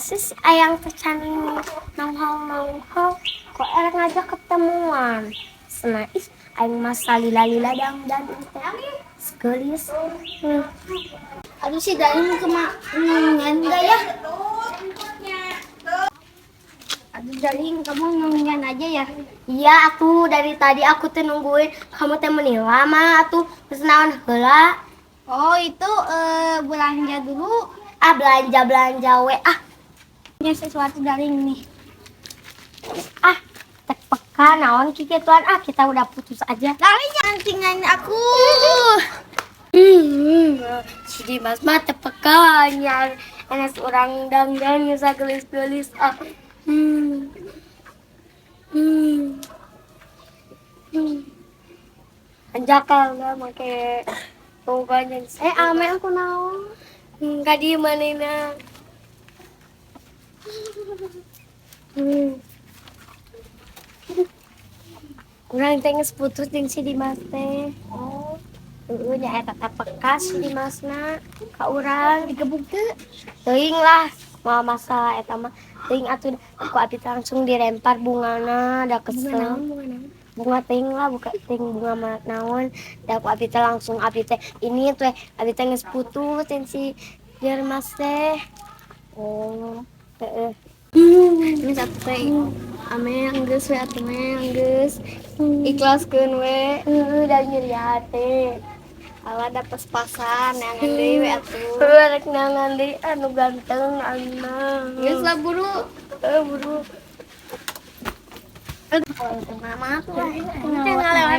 sis ayang tercaning nonghong kok erek ngajak ketemuan senang aing mas lila dan segelis aduh si Daling kemana enggak ya aduh Daling kamu nungguin aja ya iya aku dari tadi aku tuh nungguin kamu temenin lama tuh kesenawan heula oh itu belanja dulu belanja we punya sesuatu Daling nih tek peka naon kikituan kita udah putus aja Daling antingan aku si Dimas mah teu peka nya enes urang dangdang bisa gelis-gelis anjakal nggak make pokoknya ame aku naon nggak di manina kurang tenges putus jeung si Dimas teh nya eta teh peka si Dimasna ka urang digebuk teu teuing lah mau masalah eta mah teuing atuh aku abis langsung dilempar bungana da kesel bunga teuing lah bukan teuing bunga naon da aku abis langsung abis teh ini tuh abis teh geus putus jeung si Dimas teh heeh ini satu teh ame geus we atuh meh geus ikhlaskeun we dan nyeri hati ala da pas-pasan neangan deui we atuh rek neangan deui anu ganteng anu geus lah buru buru maaf lah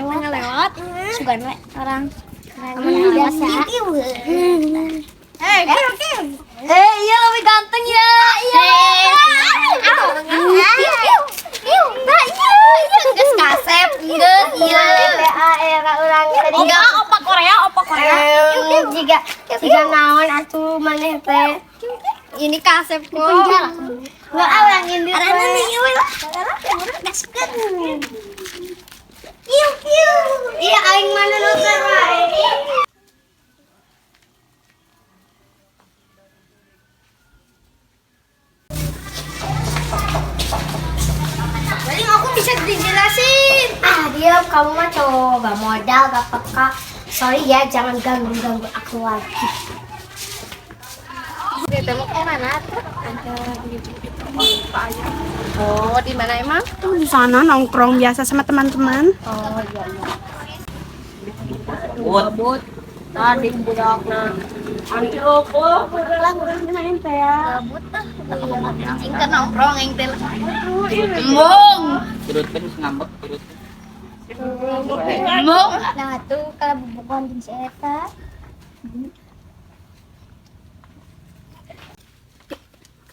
ngalewat sugan we orang biasa iya lebih ganteng ya geus kasep geus iya era urang opa Korea jika naon atuh maneh teh ini kasep kok enggak orang ini arana nih we gaskeun iya aing mah nulusan wae paling aku bisa dijelasin dia kamu mah coba modal gak peka sorry ya jangan ganggu aku lagi tembok mana tuh ada di Pak Ayah oh di mana emang tuh di sana nongkrong biasa sama teman-teman oh iya buat tadi budakna anti opo lah urang main teh ya gabut cingkeun nongkrong aing teh embong turut kan ngambek turut embong nah tuh kalau bubukan jeung si eta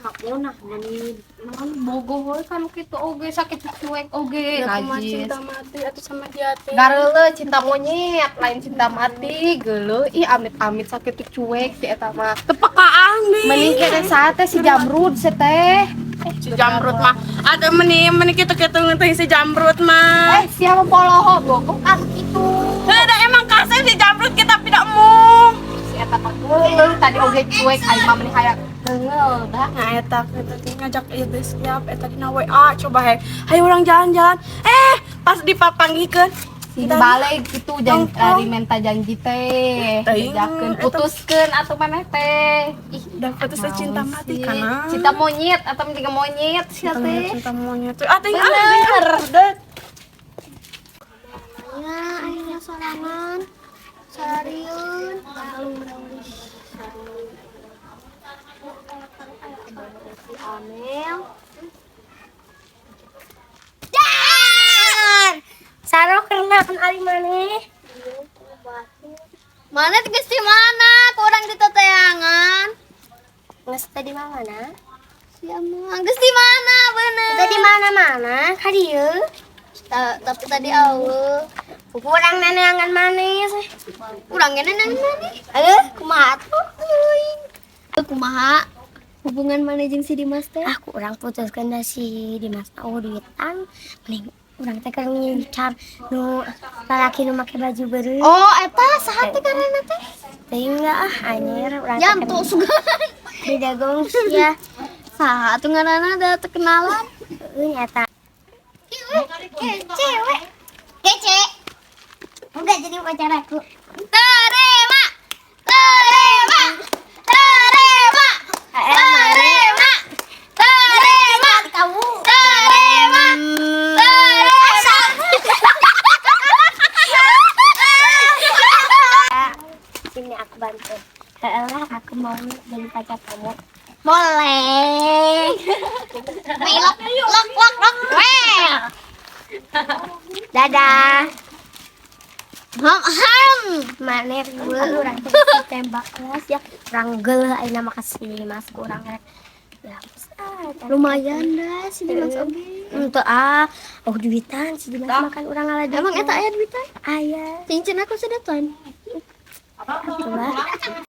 kamu nah nani bogoh kan kitu oge sakit cuek oge najis cinta mati atau sama dia teh gareuleuh cinta monyet lain cinta mati geuleuh ih amit-amit sakit cuek si eta mah tepekaan nih mending kene saat teh si Jamrud teh si Jamrud mah ada meni kita ngeteuing si Jamrud mah siapa poloho bogoh kan itu ada emang kasih si Jamrud kita tidak mau si eta mah geuleuh tadi oge cuek aing mah meni hayang geuleuh dah nah eta ngajak ieu teh siap eta dina WA coba hayu urang jalan-jalan pas dipapanggikeun si balik gitu janji minta janji teh jakeun putuskeun atuh maneh teh ih udah putus cinta mati kana cinta monyet atau juga monyet sia teh cinta monyet tuh teh ada ya akhirnya sorangan sarieun Amel dan Saro karena kan ari maneh mana geus di mana kurang di teteangan geus tadi mana sia mah geus di mana bener tadi mana ka dieu tapi tadi eueuh kurang neneangan maneh kurang neneangan maneh kumaha tuh kumaha hubungan mana jeung si Dimas teh aku urang putuskeun da si Dimas duitan mending urang teh keur ngincar nu lalaki nu make baju beureum oh eta saha teh karena teh teuing anjir urang teh jantu sugan di dagong sia Sah, atuh ngaranna da terkenalan. Nyata. Cewek. Kece. Enggak jadi pacar aku. Terima. Terima. Terima. Terima. Terima. Kamu. Terima. Sini aku bantu. Aku mau jadi pacar kamu. Boleh. Lok. Well. Dadah. Mana gue orang tembak kelas ya. Orang geuleuh ayeuna makasih Mas kurang rek. Ya, lumayan dah si Dimas oge. Henteu duitan si Dimas makan urang ngaladeuh. Emang eta aya duitan? Aya. Cincin aku sedetan. Atuh lah.